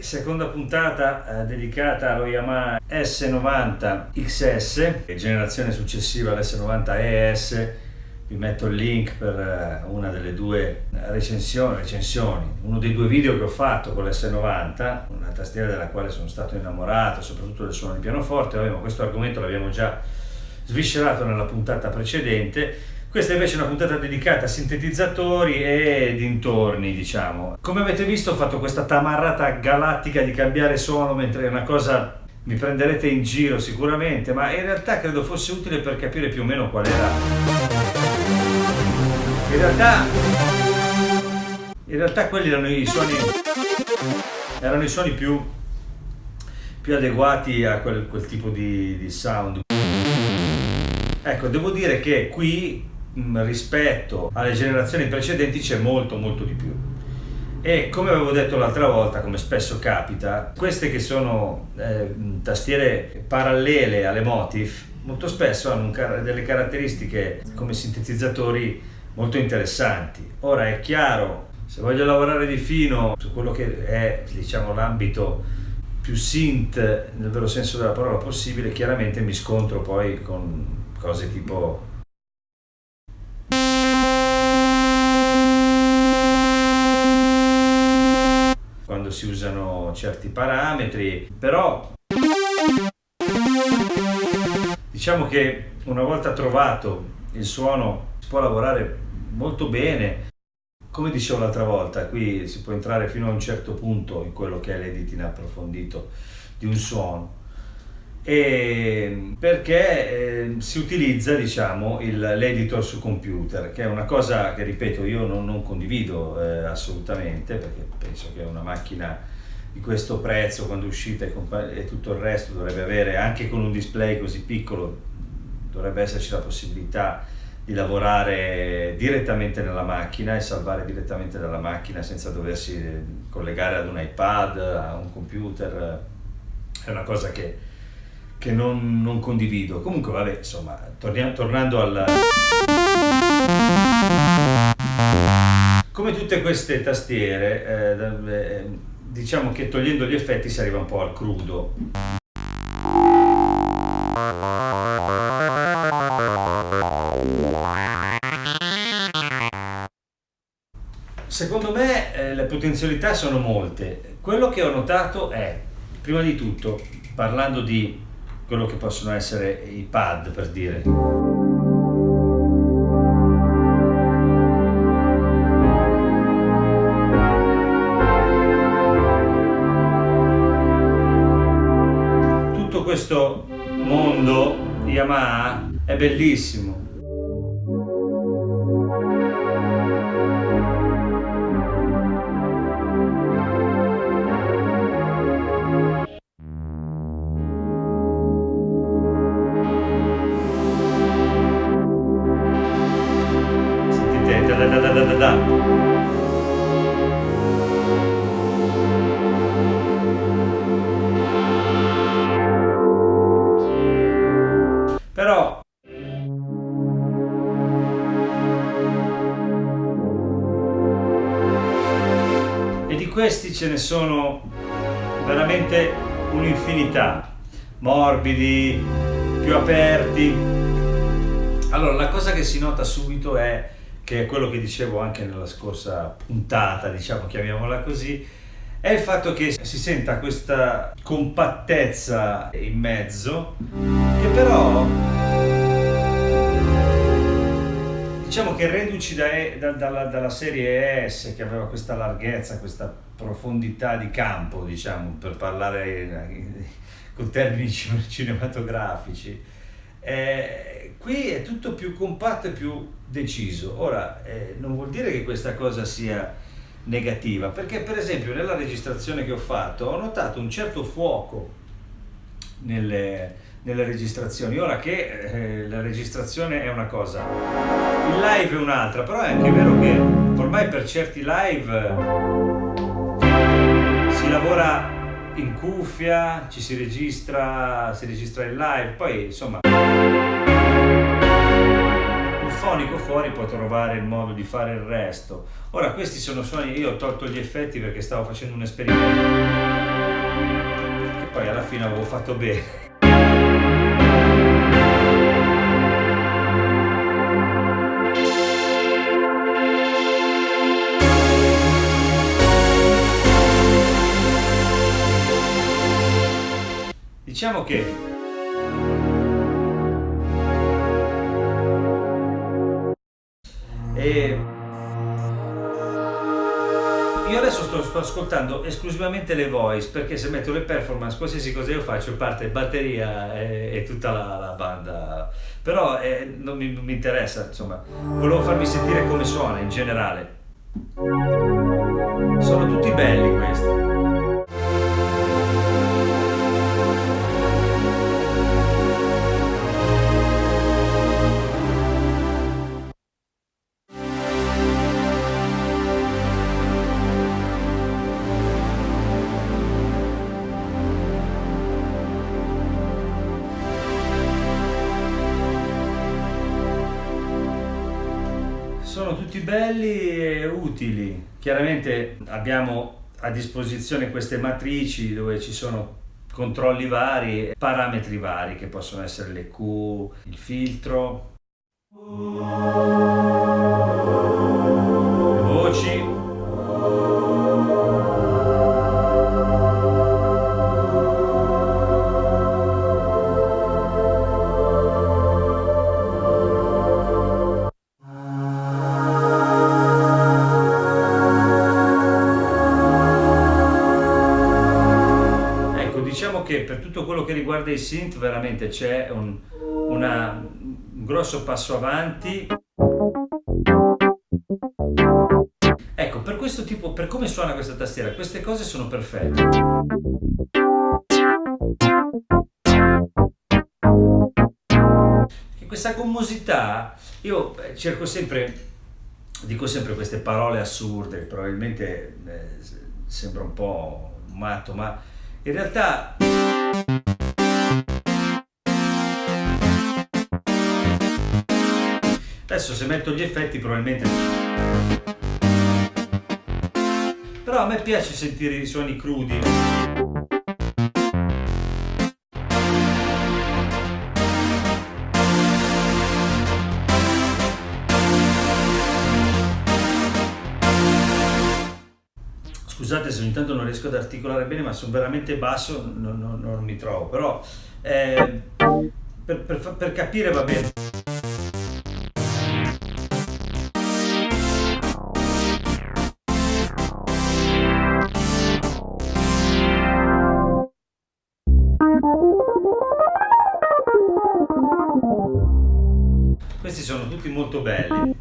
seconda puntata dedicata allo Yamaha S90 XS, generazione successiva all'S90 ES. Vi metto il link per una delle due recensioni, uno dei due video che ho fatto con l'S90, una tastiera della quale sono stato innamorato, soprattutto del suono di pianoforte. Ma questo argomento l'abbiamo già sviscerato nella puntata precedente. Questa invece è una puntata dedicata a sintetizzatori e dintorni, diciamo. Come avete visto, ho fatto questa tamarrata galattica di cambiare suono, mentre è una cosa mi prenderete in giro sicuramente, ma in realtà credo fosse utile per capire più o meno qual era. In realtà quelli erano i suoni più adeguati a quel tipo di sound. Ecco, devo dire che qui rispetto alle generazioni precedenti c'è molto di più, e come avevo detto l'altra volta, come spesso capita, queste che sono tastiere parallele alle Motif molto spesso hanno delle caratteristiche come sintetizzatori molto interessanti. Ora è chiaro, se voglio lavorare di fino su quello che è, diciamo, l'ambito più synth nel vero senso della parola possibile, chiaramente mi scontro poi con cose tipo quando si usano certi parametri, però diciamo che una volta trovato il suono si può lavorare molto bene. Come dicevo l'altra volta, qui si può entrare fino a un certo punto in quello che è l'edit in approfondito di un suono, e perché si utilizza, diciamo, l'editor su computer, che è una cosa che, ripeto, io non condivido assolutamente, perché penso che una macchina di questo prezzo, quando è uscita e tutto il resto, dovrebbe avere, anche con un display così piccolo, dovrebbe esserci la possibilità di lavorare direttamente nella macchina e salvare direttamente dalla macchina senza doversi collegare ad un iPad, a un computer. È una cosa che non condivido. Comunque vabbè, insomma, tornando al... Come tutte queste tastiere, diciamo che togliendo gli effetti si arriva un po' al crudo. Secondo me le potenzialità sono molte. Quello che ho notato è, prima di tutto, parlando di quello che possono essere i pad, per dire, tutto questo mondo Yamaha è bellissimo. Però e di questi ce ne sono veramente un'infinità, morbidi, più aperti. Allora, la cosa che si nota subito è che è quello che dicevo anche nella scorsa puntata, diciamo, chiamiamola così, è il fatto che si senta questa compattezza in mezzo, che però, diciamo che reduci dalla serie ES, che aveva questa larghezza, questa profondità di campo, diciamo, per parlare con termini cinematografici, qui è tutto più compatto e più deciso. Ora, non vuol dire che questa cosa sia negativa, perché per esempio nella registrazione che ho fatto ho notato un certo fuoco nelle registrazioni. Ora che la registrazione è una cosa, il live è un'altra, però è anche vero che ormai per certi live si lavora in cuffia, si registra il live, poi insomma il fonico fuori può trovare il modo di fare il resto. Ora, questi sono suoni, io ho tolto gli effetti perché stavo facendo un esperimento. poi alla fine avevo fatto bene. Diciamo che io adesso sto ascoltando esclusivamente le voice, perché se metto le performance, qualsiasi cosa io faccio, parte batteria e tutta la banda. Però non mi interessa, insomma, volevo farvi sentire come suona in generale. Sono tutti belli questi. Sono tutti belli e utili. Chiaramente abbiamo a disposizione queste matrici dove ci sono controlli vari, parametri vari che possono essere le Q, il filtro, le voci. Diciamo che per tutto quello che riguarda i synth veramente c'è un grosso passo avanti. Ecco, per questo tipo, per come suona questa tastiera, queste cose sono perfette. E questa gommosità, io cerco sempre, dico sempre queste parole assurde, probabilmente sembra un po' matto, ma in realtà adesso se metto gli effetti probabilmente, però a me piace sentire i suoni crudi. Scusate se ogni tanto non riesco ad articolare bene, ma sono veramente basso, non mi trovo, però per capire va bene. Questi sono tutti molto belli.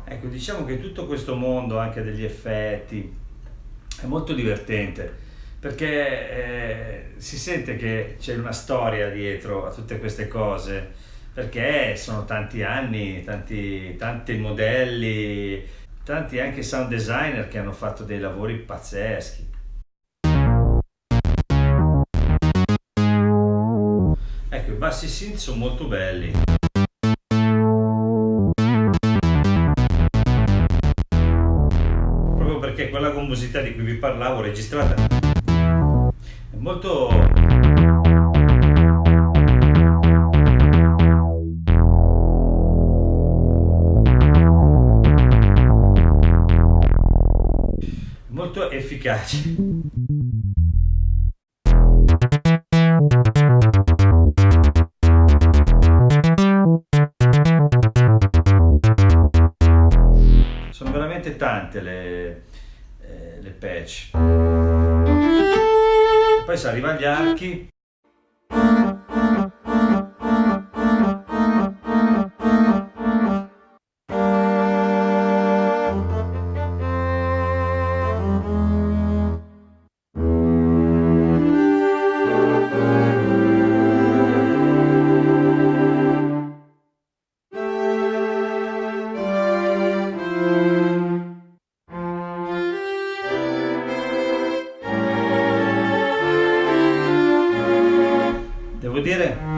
Ecco, diciamo che tutto questo mondo anche degli effetti è molto divertente perché si sente che c'è una storia dietro a tutte queste cose, perché sono tanti anni, tanti modelli, tanti anche sound designer che hanno fatto dei lavori pazzeschi. Ecco, i bassi synth sono molto belli. Perché quella gommosità di cui vi parlavo registrata è molto efficace. Sono veramente tante le patch. E poi si arriva agli archi. Devo dire,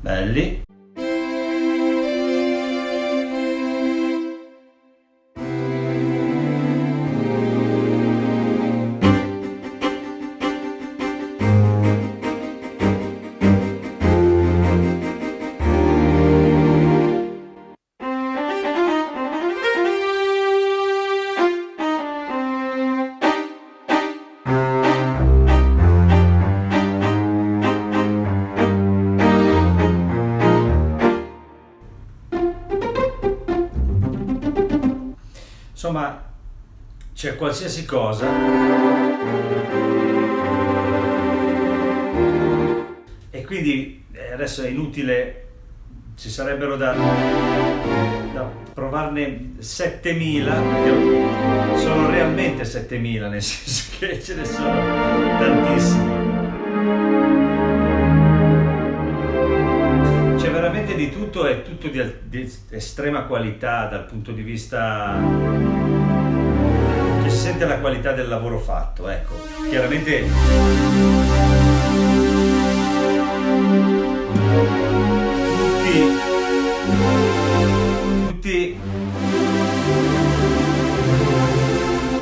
belli. Insomma, c'è qualsiasi cosa e quindi adesso è inutile, ci sarebbero da provarne 7000, perché sono realmente 7000, nel senso che ce ne sono tantissimi. C'è veramente di tutto, è tutto di estrema qualità dal punto di vista che si sente la qualità del lavoro fatto, ecco. Chiaramente tutti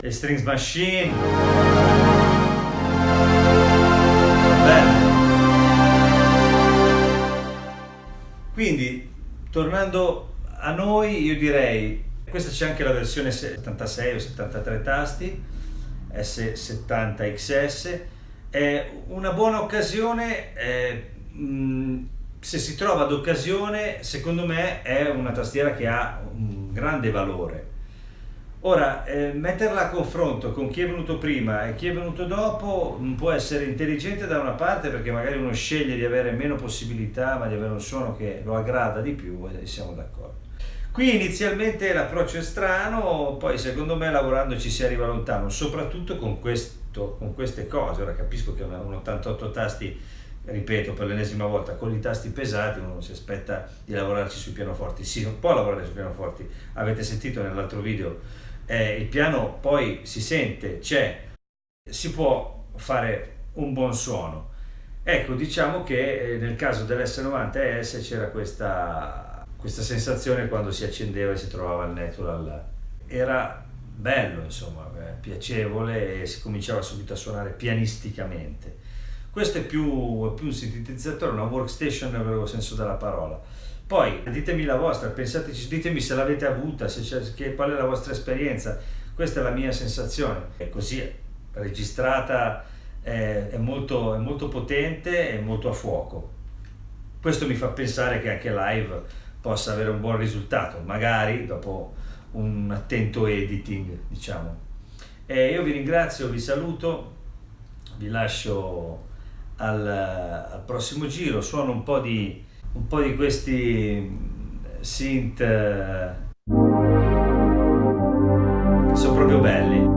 le Strings Machine, bello. Quindi, tornando a noi, io direi, questa c'è anche la versione 76 o 73 tasti, S70XS, è una buona occasione, se si trova d'occasione, secondo me è una tastiera che ha un grande valore. Ora, metterla a confronto con chi è venuto prima e chi è venuto dopo può essere intelligente da una parte, perché magari uno sceglie di avere meno possibilità ma di avere un suono che lo aggrada di più, e siamo d'accordo. Qui inizialmente l'approccio è strano, poi secondo me lavorando ci si arriva lontano, soprattutto con queste cose. Ora capisco che un 88 tasti, ripeto per l'ennesima volta, con i tasti pesati uno si aspetta di lavorarci sui pianoforti. Sì, non può lavorare sui pianoforti, avete sentito nell'altro video. Il piano poi si sente, c'è, si può fare un buon suono. Ecco, diciamo che nel caso dell'S90 ES c'era questa sensazione quando si accendeva e si trovava il natural. Era bello, insomma, piacevole, e si cominciava subito a suonare pianisticamente. Questo è più un sintetizzatore, una workstation nel vero senso della parola. Poi ditemi la vostra, pensateci, ditemi se l'avete avuta, qual è la vostra esperienza. Questa è la mia sensazione. È così registrata, è molto potente e molto a fuoco. Questo mi fa pensare che anche live possa avere un buon risultato, magari dopo un attento editing, diciamo. Io vi ringrazio, vi saluto, vi lascio al prossimo giro. Suono un po' di questi synth che sono proprio belli.